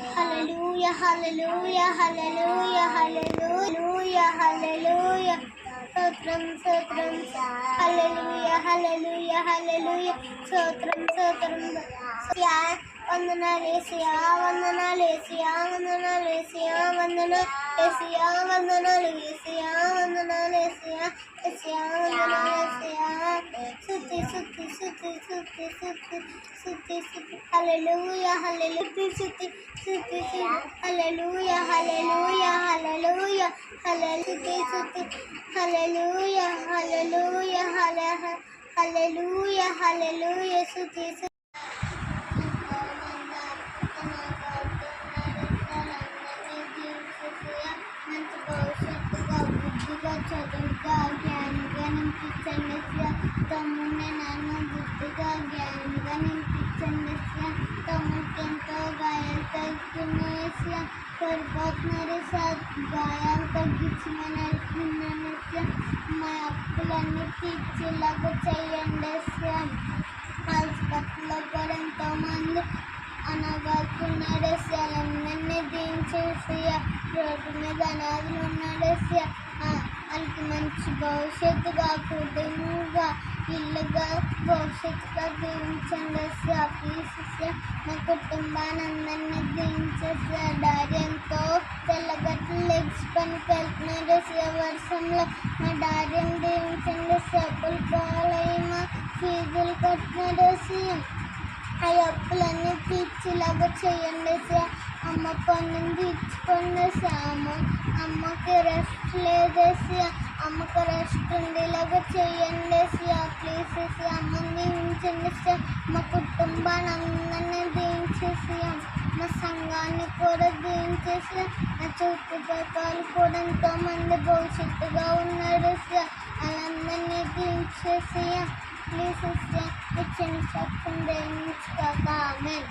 Hallelujah, hallelujah, hallelujah, hallelujah, hallelujah. Sotram, hallelujah, hallelujah, hallelujah. Sotram. వందనాలు యేసయ్యా, వందనాలు యేసయ్యా, వందనాలు యేసయ్యా, వందనాలు యేసయ్యా, వందనాలు యేసయ్యా, వందనాలు యేసయ్యా, యేసయ్యా, వందనాలు యేసయ్యా. స్తుతి స్తుతి స్తుతి స్తుతి స్తుతి స్తుతి స్తుతి హల్లెలూయా హల్లెలూయా స్తుతి స్తుతి స్తుతి హల్లెలూయా హల్లెలూయా హల్లెలూయా హల్లెలూయా స్తుతి హల్లెలూయా హల్లెలూయా హల్లెలూయా హల్లెలూయా స్తుతి చదువుగా జ్ఞానిగా నింపించండి తమ్ముడిని నన్ను బుద్ధిగా జ్ఞానిగా నింపించండి తమ్ముడికి ఎంతో గాయాలు తగ్గుతున్నాయి పొరపాటున గాయాలు తగ్గించమని నడుపుతున్నాను మా అప్పులన్నీ తీర్చేలాగా చేయండి హాస్పిటల్లో కూడా ఎంతోమంది అనగాడుతున్నాడు అన్నీ దించేసి రోడ్డు మీద అనాథులు ఉన్నాడు వాళ్ళకి మంచి భవిష్యత్తుగా కుటుంబంగా ఇల్లుగా భవిష్యత్తుగా దీవించండి ప్లీజ్ మా కుటుంబాన్ని అందరినీ దీవించేసి డాడీ ఎంతో తెల్లగట్లు లెగ్స్ పనికి వెళ్తున్నాడు వర్షంలో మా డాడీని దీవించండి అప్పులు పాలయ్యి మా ఫీజులు కట్టినాడు ఆ అప్పులన్నీ తీర్చేలాగా చేయండి అమ్మ పన్నుని తీర్చుకోండి అమ్మకి రెస్ట్ లేదేసి అమ్మకి రెస్ట్ ఉండేలాగా చేయండి ప్లీజ్ అమ్మని దీవించండి మా కుటుంబాన్ని అందరినీ దీవించేసి మా సంఘాన్ని కూడా దీవించేసి నా చుట్టుపక్కల కూడా ఎంతోమంది భవిష్యత్తుగా ఉన్నాడు వాళ్ళందరినీ దీవించేసి ప్లీజ్ ఇచ్చిన సత్యం దేవించుకోక ఆమేన్.